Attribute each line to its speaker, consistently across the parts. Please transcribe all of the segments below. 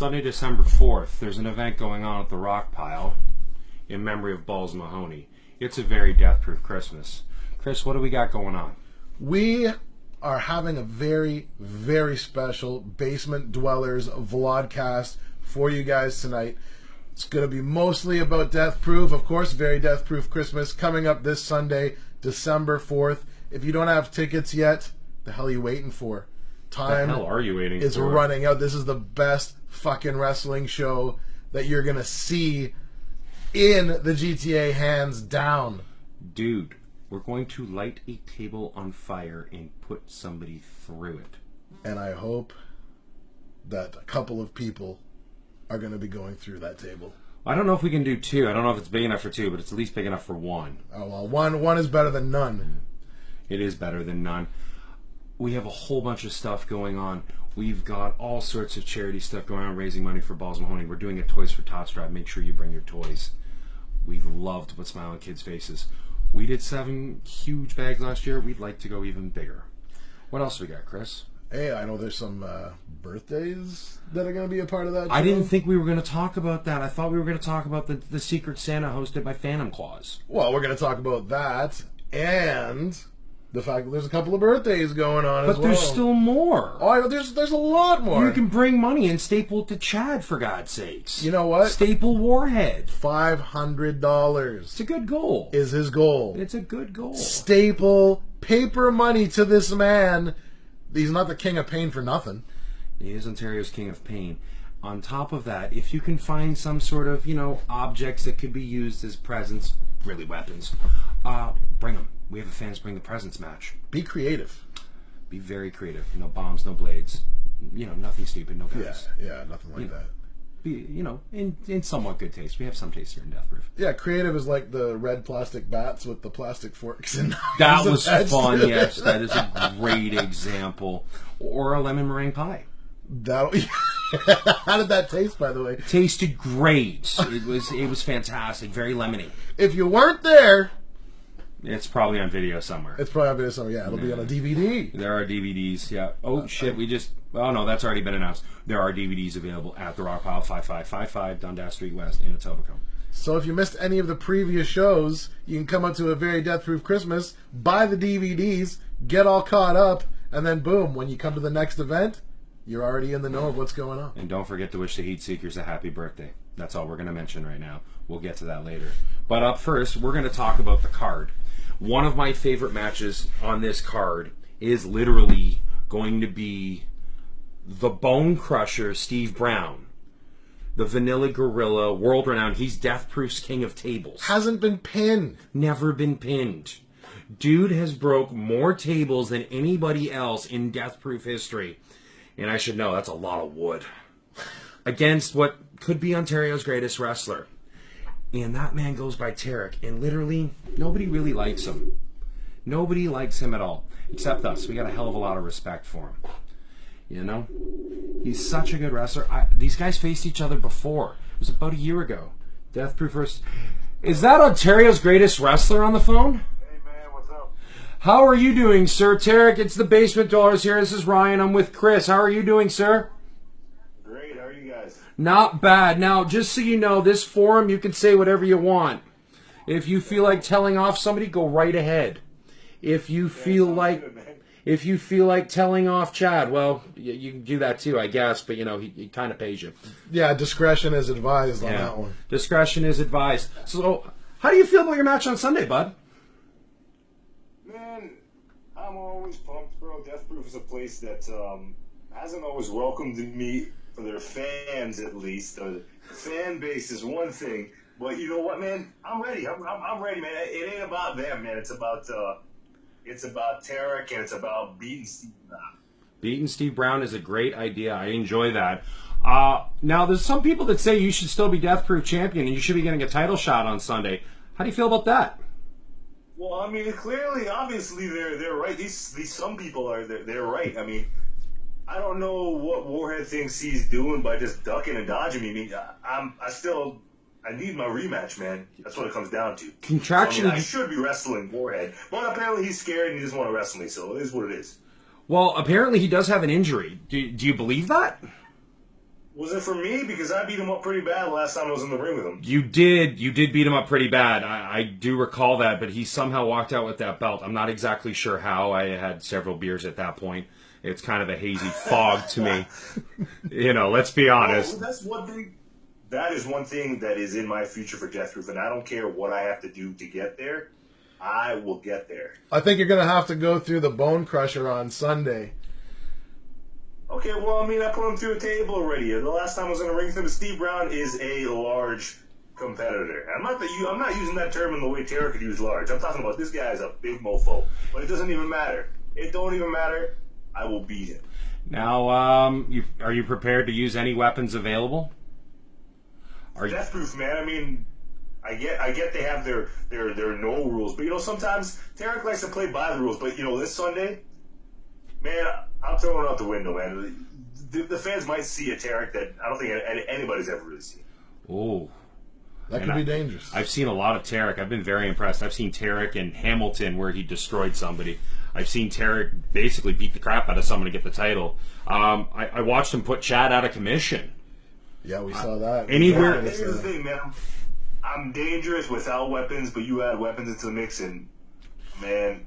Speaker 1: Sunday, December 4th, there's an event going on at the Rock Pile in memory of Balls Mahoney. It's a very death-proof Christmas. Chris, what do we got going on?
Speaker 2: We are having a very, very special Basement Dwellers vlogcast for you guys tonight. It's going to be mostly about Death Proof. Of course, Very Deathproof Christmas coming up this Sunday, December 4th. If you don't have tickets yet, the hell are you waiting for? Time
Speaker 1: the hell are you waiting
Speaker 2: is
Speaker 1: for?
Speaker 2: running out. This is the best fucking wrestling show that you're going to see in the GTA, hands down.
Speaker 1: Dude, we're going to light a table on fire and put somebody through it.
Speaker 2: And I hope that a couple of people are going to be going through that table.
Speaker 1: I don't know if we can do two. I don't know if it's big enough for two, but it's at least big enough for one.
Speaker 2: Oh, well, one is better than none.
Speaker 1: It is better than none. We have a whole bunch of stuff going on. We've got all sorts of charity stuff going on, raising money for Balls Mahoney. We're doing a Toys for Tots drive. Make sure you bring your toys. We love to put smile on kids' faces. We did 7 huge bags last year. We'd like to go even bigger. What else we got, Chris?
Speaker 2: Hey, I know there's some birthdays that are going to be a part of that show.
Speaker 1: I didn't think we were going to talk about that. I thought we were going to talk about the Secret Santa hosted by Phantom Claus.
Speaker 2: Well, we're going to talk about that and the fact that there's a couple of birthdays going on as well.
Speaker 1: But there's still more.
Speaker 2: Oh, there's a lot more.
Speaker 1: You can bring money and staple it to Chad, for God's sakes.
Speaker 2: You know what?
Speaker 1: Staple Warhead.
Speaker 2: $500.
Speaker 1: It's a good goal.
Speaker 2: Is his goal.
Speaker 1: It's a good goal.
Speaker 2: Staple paper money to this man. He's not the king of pain for nothing.
Speaker 1: He is Ontario's king of pain. On top of that, if you can find some sort of, objects that could be used as presents, really weapons, bring them. We have a fans bring the presents match.
Speaker 2: Be creative.
Speaker 1: Be very creative. No bombs, no blades. Nothing stupid, no guns.
Speaker 2: Yeah, nothing like that.
Speaker 1: Be, in somewhat good taste. We have some taste here in Death Proof.
Speaker 2: Yeah, creative is like the red plastic bats with the plastic forks and
Speaker 1: that was fun, yes. That is a great example. Or a lemon meringue pie.
Speaker 2: How did that taste, by the way?
Speaker 1: It tasted great. It was fantastic. Very lemony.
Speaker 2: If you weren't there,
Speaker 1: it's probably on video somewhere.
Speaker 2: It's probably on video somewhere. Yeah, it'll be on a DVD.
Speaker 1: There are DVDs. Yeah. Oh shit. Oh no, that's already been announced. There are DVDs available at the Rock Pile 5555 Dundas Street West in Etobicoke.
Speaker 2: So if you missed any of the previous shows, you can come up to A Very Deathproof Christmas, buy the DVDs, get all caught up, and then boom, when you come to the next event, you're already in the know of what's going on.
Speaker 1: And don't forget to wish the Heat Seekers a happy birthday. That's all we're going to mention right now. We'll get to that later. But up first, we're going to talk about the card. One of my favorite matches on this card is literally going to be the Bone Crusher, Steve Brown. The Vanilla Gorilla, world-renowned. He's Death Proof's king of tables.
Speaker 2: Hasn't been pinned.
Speaker 1: Never been pinned. Dude has broke more tables than anybody else in Death Proof history. And I should know, that's a lot of wood. Against what could be Ontario's greatest wrestler. And that man goes by Tarik. And literally, nobody really likes him. Nobody likes him at all. Except us. We got a hell of a lot of respect for him. He's such a good wrestler. These guys faced each other before. It was about a year ago. Death Proof versus... Is that Ontario's greatest wrestler on the phone?
Speaker 3: Hey man, what's up?
Speaker 1: How are you doing, sir? Tarik, it's the Basement Dwellers here. This is Ryan. I'm with Chris. How are you doing, sir?
Speaker 3: Great, how are you guys?
Speaker 1: Not bad. Now, just so you know, this forum, you can say whatever you want. If you feel like telling off somebody, go right ahead. If you feel like telling off Chad, well, you can do that too, I guess, but he kind of pays you.
Speaker 2: Yeah, discretion is advised on that one.
Speaker 1: Discretion is advised. So, how do you feel about your match on Sunday, bud?
Speaker 3: Man, I'm always pumped, bro. Death Proof is a place that hasn't always welcomed me, for their fans at least. The fan base is one thing, but you know what, man? I'm ready. I'm ready, man. It ain't about them, man. It's about Tarik, and it's about beating Steve Brown.
Speaker 1: Beating Steve Brown is a great idea. I enjoy that. Now, there's some people that say you should still be Death Proof champion and you should be getting a title shot on Sunday. How do you feel about that?
Speaker 3: Well, I mean, obviously, they're right. These some people are they're right. I mean, I don't know what Warhead thinks he's doing by just ducking and dodging me. I mean, I need my rematch, man. That's what it comes down to.
Speaker 1: Contraction.
Speaker 3: I should be wrestling Warhead, but apparently he's scared and he doesn't want to wrestle me. So it is what it is.
Speaker 1: Well, apparently he does have an injury. Do you believe that?
Speaker 3: Was it for me? Because I beat him up pretty bad last time I was in the ring with him.
Speaker 1: You did beat him up pretty bad. I do recall that, but he somehow walked out with that belt. I'm not exactly sure how. I had several beers at that point. It's kind of a hazy fog to me. Let's be honest.
Speaker 3: Oh, that's one thing. That is one thing that is in my future for Death Proof, and I don't care what I have to do to get there. I will get there.
Speaker 2: I think you're going to have to go through the Bone Crusher on Sunday.
Speaker 3: Okay, well, I mean, I put him through a table already. The last time I was in the ring with him, Steve Brown is a large competitor. I'm not using that term in the way Tarik could use large. I'm talking about this guy is a big mofo. But it doesn't even matter. It don't even matter. I will beat him.
Speaker 1: Now, are you prepared to use any weapons available?
Speaker 3: Death Proof, man. I mean, I get they have their no rules, but sometimes Tarik likes to play by the rules. But this Sunday, man, I'm throwing out the window, man. The fans might see a Tarik that I don't think anybody's ever really seen.
Speaker 1: Oh,
Speaker 2: that could be dangerous.
Speaker 1: I've seen a lot of Tarik. I've been very impressed. I've seen Tarik in Hamilton where he destroyed somebody. I've seen Tarik basically beat the crap out of someone to get the title. I watched him put Chad out of commission.
Speaker 2: Yeah, we saw that.
Speaker 1: Anywhere.
Speaker 3: Here's the thing, man. I'm dangerous without weapons, but you add weapons into the mix, and man,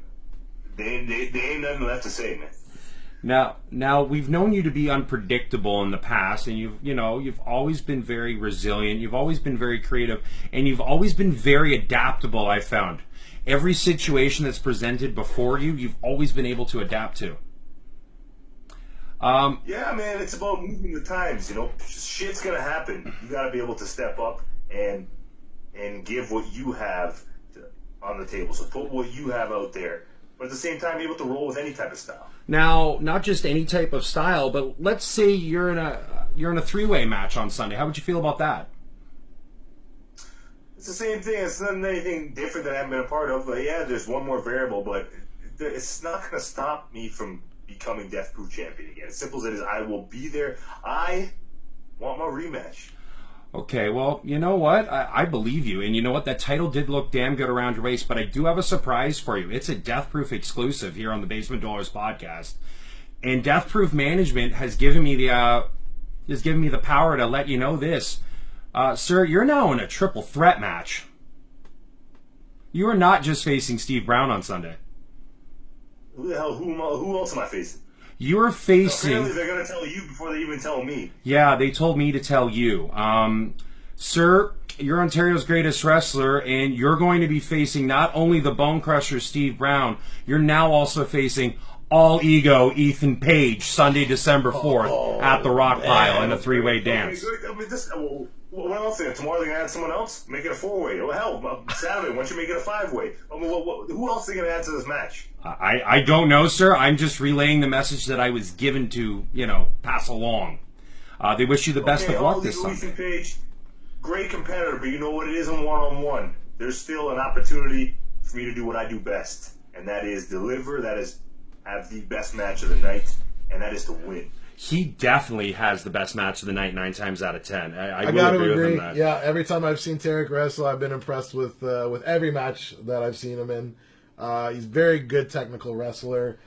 Speaker 3: they ain't nothing left to say, man.
Speaker 1: Now we've known you to be unpredictable in the past, and you've always been very resilient. You've always been very creative, and you've always been very adaptable. I found every situation that's presented before you, you've always been able to adapt to.
Speaker 3: Yeah, man, it's about moving the times. Shit's gonna happen. You gotta be able to step up and give what you have on the table. So put what you have out there, but at the same time, be able to roll with any type of style.
Speaker 1: Now, not just any type of style, but let's say you're in a three-way match on Sunday. How would you feel about that?
Speaker 3: It's the same thing. It's not anything different that I haven't been a part of. But yeah, there's one more variable, but it's not gonna stop me from becoming Death Proof champion again. As simple as it is, I will be there. I want my rematch.
Speaker 1: Okay, well, you know what? I believe you. And you know what? That title did look damn good around your waist, but I do have a surprise for you. It's a Death Proof exclusive here on the Basement Dwellers podcast. And Death Proof management has given me the power to let you know this. Sir, you're now in a triple threat match. You are not just facing Steve Brown on Sunday.
Speaker 3: Who the hell? Who else am I facing?
Speaker 1: You're facing...
Speaker 3: Apparently they're going to tell you before they even tell me.
Speaker 1: Yeah, they told me to tell you. Sir, you're Ontario's greatest wrestler, and you're going to be facing not only the Bone Crusher Steve Brown, you're now also facing All Ego Ethan Page, Sunday, December 4th, at the Rock Pile in a three-way dance.
Speaker 3: Okay, I mean, what else? Tomorrow they're going to add someone else? Make it a four-way. Well, hell, Saturday, why don't you make it a five-way? I mean, who else are they going to add to this match?
Speaker 1: I don't know, sir. I'm just relaying the message that I was given to, pass along. They wish you the best of luck this Sunday.
Speaker 3: Ethan Page, great competitor, but you know what it is in one-on-one? There's still an opportunity for me to do what I do best, and that is deliver, that is have the best match of the night, and that is to win.
Speaker 1: He definitely has the best match of the night 9 times out of 10. I will
Speaker 2: gotta
Speaker 1: agree with
Speaker 2: agree.
Speaker 1: him that.
Speaker 2: Yeah, every time I've seen Tarik wrestle, I've been impressed with every match that I've seen him in. He's a very good technical wrestler.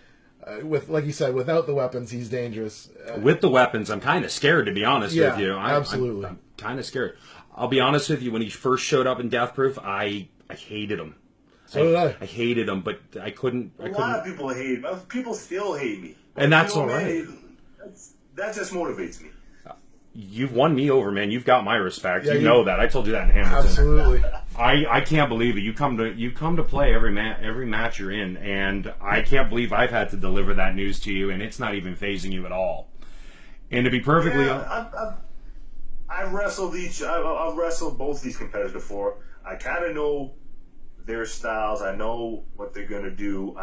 Speaker 2: Like you said, without the weapons, he's dangerous.
Speaker 1: With the weapons, I'm kind of scared, to be honest with you.
Speaker 2: Absolutely.
Speaker 1: I'm kind of scared. I'll be honest with you. When he first showed up in Death Proof, I hated him.
Speaker 2: So did I.
Speaker 1: I hated him, but I couldn't.
Speaker 3: A lot of people hate me. People still hate me.
Speaker 1: And that's all right.
Speaker 3: That just motivates me.
Speaker 1: You've won me over, man. You've got my respect.
Speaker 2: Yeah,
Speaker 1: you know that. I told you that in Hamilton.
Speaker 2: Absolutely.
Speaker 1: I can't believe it. You come to play every match you're in, and I can't believe I've had to deliver that news to you, and it's not even phasing you at all. And to be perfectly
Speaker 3: I've wrestled I've wrestled both these competitors before. I kind of know their styles. I know what they're gonna do.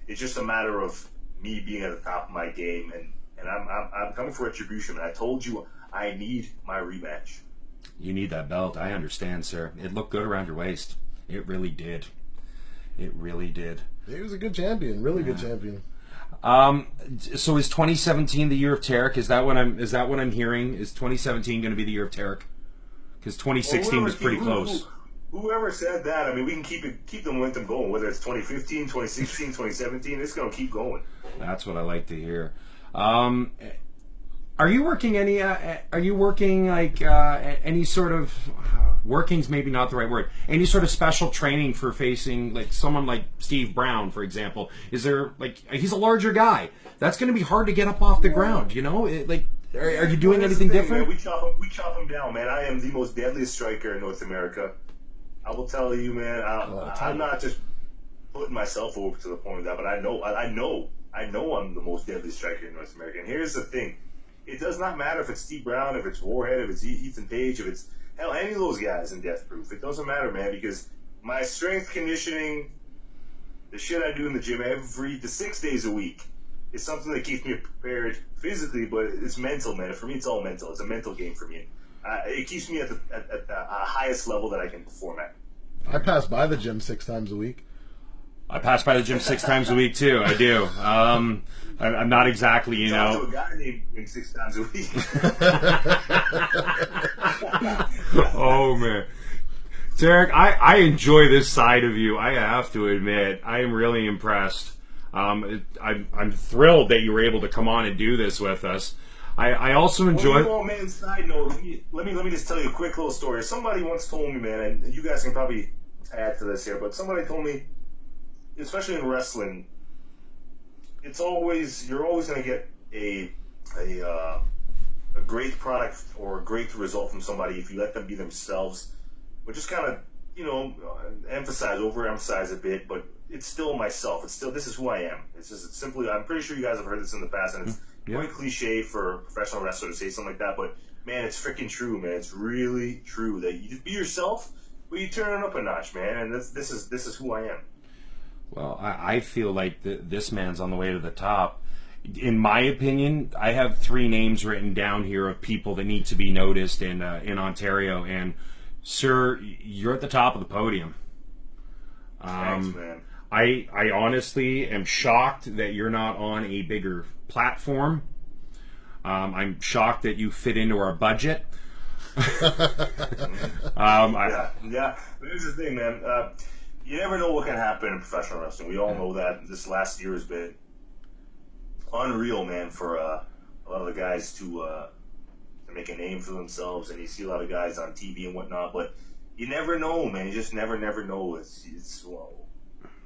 Speaker 3: It's just a matter of me being at the top of my game, and I'm coming for retribution. And I told you I need my rematch.
Speaker 1: You need that belt. I understand, sir. It looked good around your waist. It really did. It really did.
Speaker 2: He was a good champion. Really good champion.
Speaker 1: So is 2017 the year of Tarik? Is that what I'm hearing? Is 2017 going to be the year of Tarik? Because 2016 was pretty close.
Speaker 3: Whoever said that, I mean, we can keep the momentum going. Whether it's 2015, 2016, 2017, it's going to keep going.
Speaker 1: That's what I like to hear. Are you working any? Are you working like any sort of working's maybe not the right word. Any sort of special training for facing like someone like Steve Brown, for example? Is there like he's a larger guy? That's going to be hard to get up off the ground. You know, are you doing anything different?
Speaker 3: Man, we chop him down, man. I am the most deadliest striker in North America. I will tell you, man. I'm not just putting myself over to the point of that, but I know I'm the most deadly striker in North America. And here's the thing: it does not matter if it's Steve Brown, if it's Warhead, if it's Ethan Page, if it's hell any of those guys in Death Proof. It doesn't matter, man, because my strength conditioning, the shit I do in the gym the 6 days a week, is something that keeps me prepared physically, but it's mental, man. For me, it's all mental. It's a mental game for me. It keeps me at the highest level that I can perform at.
Speaker 2: I pass by the gym 6 times a week.
Speaker 1: I pass by the gym 6 times a week too. I do. I'm not exactly, you know.
Speaker 3: To a guy named 6 times a week.
Speaker 1: Oh man, Tarik, I enjoy this side of you. I have to admit, I am really impressed. I'm thrilled that you were able to come on and do this with us. I also enjoy.
Speaker 3: Well, man, side note, let me just tell you a quick little story. Somebody once told me, man, and you guys can probably add to this here, but somebody told me, especially in wrestling, you're always going to get a great product or a great result from somebody if you let them be themselves, but just kind of overemphasize a bit. But it's still myself. This is who I am. It's just simply. I'm pretty sure you guys have heard this in the past, and it's quite cliche for a professional wrestler to say something like that. But man, it's freaking true, man. It's really true that you just be yourself, but you turn it up a notch, man. And this is who I am.
Speaker 1: Well, I feel like this man's on the way to the top. In my opinion, I have 3 names written down here of people that need to be noticed in Ontario. And, sir, you're at the top of the podium.
Speaker 3: Thanks, man.
Speaker 1: I honestly am shocked that you're not on a bigger platform. I'm shocked that you fit into our budget.
Speaker 3: Yeah. But here's the thing, man. You never know what can happen in professional wrestling. We all know that. This last year has been unreal, man, for a lot of the guys to make a name for themselves. And you see a lot of guys on TV and whatnot. But you never know, man. You just never know. It's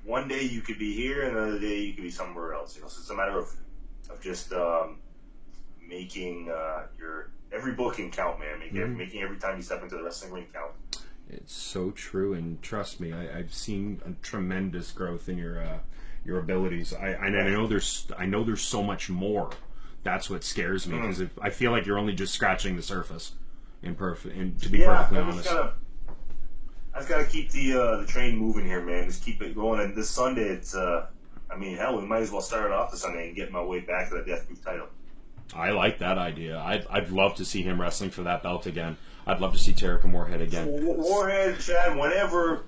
Speaker 3: one day you could be here, and another day you could be somewhere else. So it's a matter of just making your every booking count, man. Making every time you step into the wrestling ring count.
Speaker 1: It's so true, and trust me, I've seen a tremendous growth in your abilities. I know there's so much more. That's what scares me, because I feel like you're only just scratching the surface. To be perfectly honest.
Speaker 3: I just gotta keep the train moving here, man. Just keep it going. And this Sunday, it's hell, we might as well start it off this Sunday and get my way back to the Death Proof title.
Speaker 1: I like that idea. I'd love to see him wrestling for that belt again. I'd love to see Tarik and Warhead again.
Speaker 3: Warhead, Chad, whenever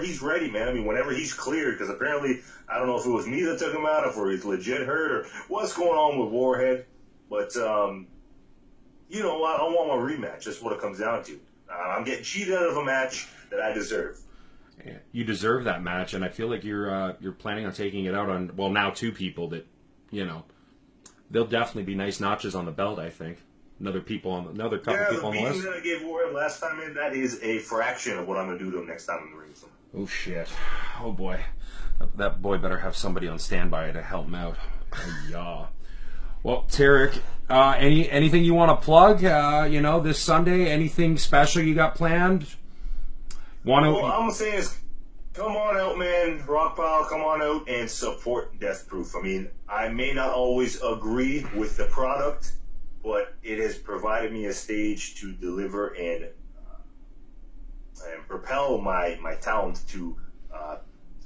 Speaker 3: he's ready, man. I mean, whenever he's cleared, because apparently, I don't know if it was me that took him out, or he's legit hurt, or what's going on with Warhead. But, I want my rematch. That's what it comes down to. I'm getting cheated out of a match that I deserve.
Speaker 1: Yeah, you deserve that match, and I feel like you're planning on taking it out on, well, now 2 people that, they'll definitely be nice notches on the belt, I think. Another couple people on the list.
Speaker 3: The beating that I gave Warhead last time in, that is a fraction of what I'm going to do to him next time in the ring. So.
Speaker 1: Oh, shit. Oh, boy. That boy better have somebody on standby to help him out. Yeah. Well, Tarik, anything you want to plug, this Sunday? Anything special you got planned?
Speaker 3: All I'm going to say is, come on out, man. Rockpile, come on out and support Death Proof. I mean, I may not always agree with the product, but it has provided me a stage to deliver and propel my talent to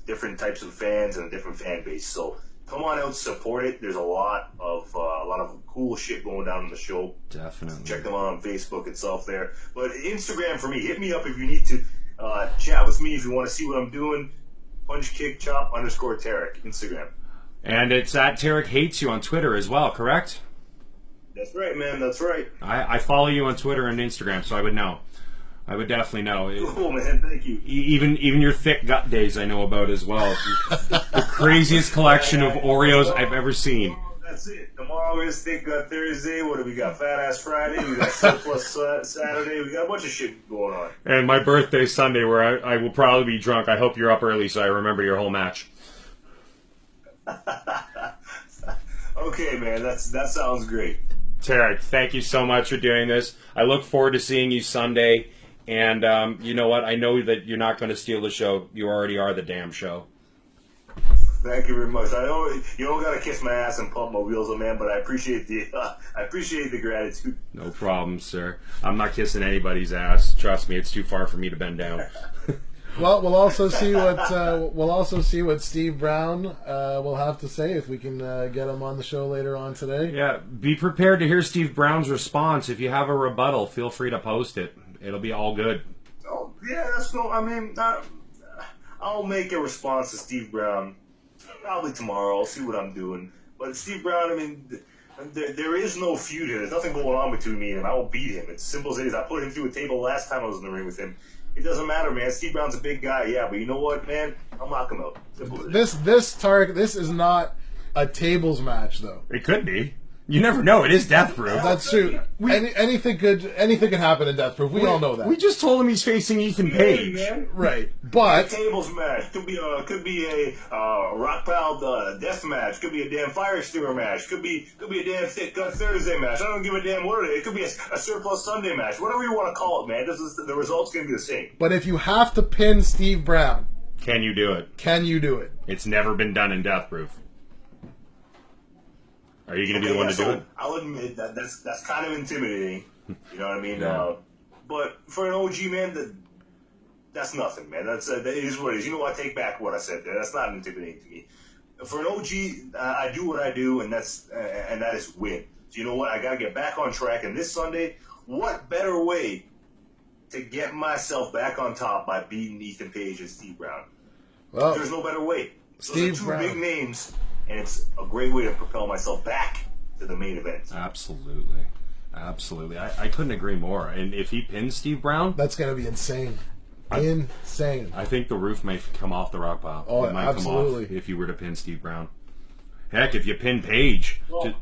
Speaker 3: different types of fans and a different fan base. So come on out, support it. There's a lot of cool shit going down in the show.
Speaker 1: Definitely.
Speaker 3: Check them out on Facebook itself there. But Instagram for me, hit me up if you need to chat with me if you want to see what I'm doing. Punch, kick, chop, _Tarik, Instagram.
Speaker 1: And it's at Tarik Hates You on Twitter as well, correct?
Speaker 3: That's right, man. That's right.
Speaker 1: I follow you on Twitter and Instagram, so I would know. I would definitely know.
Speaker 3: Cool, man. Thank you.
Speaker 1: Even your thick gut days I know about as well. The craziest collection of Oreos I've ever seen.
Speaker 3: That's it. Tomorrow is Thick Gut Thursday. What do we got? Fat Ass Friday. We got Surplus Saturday. We got a bunch of shit going on.
Speaker 1: And my birthday Sunday, where I will probably be drunk. I hope you're up early so I remember your whole match.
Speaker 3: Okay, man. That sounds great.
Speaker 1: Tarik, thank you so much for doing this. I look forward to seeing you Sunday. And you know what? I know that you're not going to steal the show. You already are the damn show.
Speaker 3: Thank you very much. I know you don't gotta kiss my ass and pump my wheels, man, but I appreciate the gratitude.
Speaker 1: No problem, sir. I'm not kissing anybody's ass. Trust me, it's too far for me to bend down.
Speaker 2: Well, we'll also see what Steve Brown will have to say if we can get him on the show later on today.
Speaker 1: Yeah, be prepared to hear Steve Brown's response. If you have a rebuttal, feel free to post it. It'll be all good.
Speaker 3: Oh yeah, that's no. I mean, I'll make a response to Steve Brown. Probably tomorrow. I'll see what I'm doing. But Steve Brown, I mean, there is no feud here. There's nothing going on between me and him. I will beat him. It's simple as it is. I put him through a table last time I was in the ring with him. It doesn't matter, man. Steve Brown's a big guy, yeah, but you know what, man? I'll knock him out. Simple as it is.
Speaker 2: This Tarik, this is not a tables match, though.
Speaker 1: It could be. You never know. It is Death Proof.
Speaker 2: That's true. Anything could happen in Death Proof. We all know that.
Speaker 1: We just told him he's facing Ethan Page.
Speaker 3: Man.
Speaker 2: Right, but
Speaker 3: Tables match could be a Rock Pal death match. Could be a damn Fire Stinger match. Could be a damn Thick Gut Thursday match. I don't give a damn what it is. It could be a Surplus Sunday match. Whatever you want to call it, man. The result's gonna be the same.
Speaker 2: But if you have to pin Steve Brown,
Speaker 1: Can you do it?
Speaker 2: can you do it?
Speaker 1: It's never been done in Death Proof. Are you going to be the one to do it?
Speaker 3: I'll admit that's kind of intimidating. You know what I mean?
Speaker 1: Yeah.
Speaker 3: But for an OG man, that's nothing, man. That is what it is. You know what? I take back what I said there. That's not intimidating to me. For an OG, I do what I do, and that is win. So you know what? I got to get back on track. And this Sunday, what better way to get myself back on top by beating Ethan Page and Steve Brown?
Speaker 2: Well,
Speaker 3: There's no better way.
Speaker 2: Steve
Speaker 3: Those are two
Speaker 2: Brown.
Speaker 3: big names. And it's a great way to propel myself back to the main event.
Speaker 1: Absolutely. Absolutely. I couldn't agree more. And if he pins Steve Brown,
Speaker 2: That's going to be insane. Insane.
Speaker 1: I think the roof might come off the rock pile.
Speaker 2: Oh,
Speaker 1: it might
Speaker 2: absolutely.
Speaker 1: come off if you were to pin Steve Brown. Heck, if you pin Page.
Speaker 3: Well,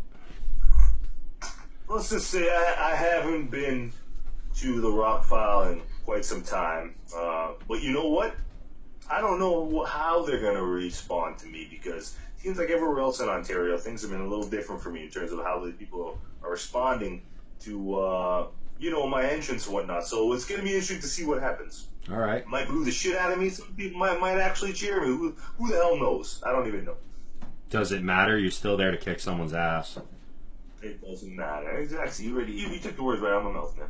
Speaker 3: let's just say I haven't been to the rock pile in quite some time. But you know what? I don't know how they're going to respond to me because it seems like everywhere else in Ontario, things have been a little different for me in terms of how the people are responding to, my entrance and whatnot. So it's going to be interesting to see what happens.
Speaker 1: All right.
Speaker 3: It might boo the shit out of me. Some people might actually cheer me. Who the hell knows? I don't even know.
Speaker 1: Does it matter? You're still there to kick someone's ass.
Speaker 3: It doesn't matter. Exactly. You took the words right out of my mouth, man.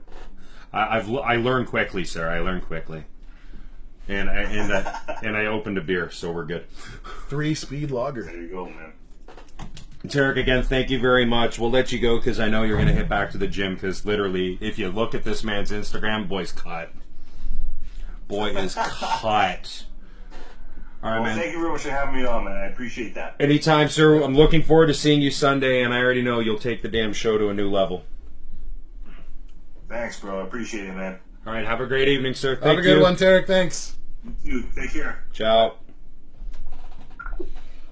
Speaker 1: I learned quickly, sir. I learned quickly. And I opened a beer, so we're good.
Speaker 2: 3-speed lager.
Speaker 3: There you go, man.
Speaker 1: Tarik, again, thank you very much. We'll let you go because I know you're going to hit back to the gym because literally, if you look at this man's Instagram, boy's cut. Boy is cut. All right,
Speaker 3: Well,
Speaker 1: man.
Speaker 3: thank you very much for having me on, man. I appreciate that.
Speaker 1: Anytime, sir. I'm looking forward to seeing you Sunday, and I already know you'll take the damn show to a new level.
Speaker 3: Thanks, bro. I appreciate it, man.
Speaker 1: All right, have a great evening, sir.
Speaker 2: Have a good one, Tarik. Thanks.
Speaker 3: You take care.
Speaker 1: Ciao.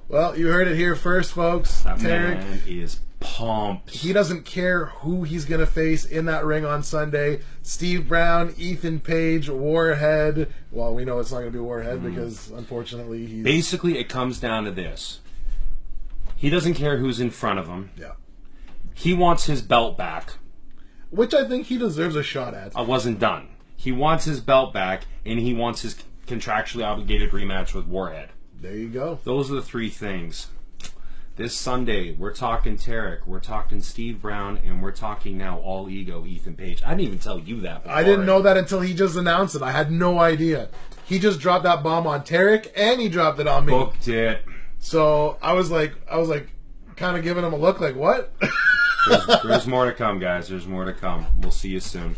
Speaker 2: Well, you heard it here first, folks.
Speaker 1: That
Speaker 2: Tarik,
Speaker 1: man is pumped.
Speaker 2: he doesn't care who he's going to face in that ring on Sunday. Steve Brown, Ethan Page, Warhead. Well, we know it's not going to be Warhead because, unfortunately, he's...
Speaker 1: Basically, it comes down to this. He doesn't care who's in front of him.
Speaker 2: Yeah.
Speaker 1: He wants his belt back.
Speaker 2: Which I think he deserves a shot at.
Speaker 1: I wasn't done. He wants his belt back, and he wants his contractually obligated rematch with Warhead.
Speaker 2: There you go.
Speaker 1: Those are the three things. This Sunday, we're talking Tarik, we're talking Steve Brown, and we're talking now all ego Ethan Page. I didn't even tell you that before.
Speaker 2: I didn't know that until he just announced it. I had no idea. He just dropped that bomb on Tarik, and he dropped it on me.
Speaker 1: Booked it.
Speaker 2: So I was like, kind of giving him a look like, what?
Speaker 1: There's more to come, guys. There's more to come. We'll see you soon.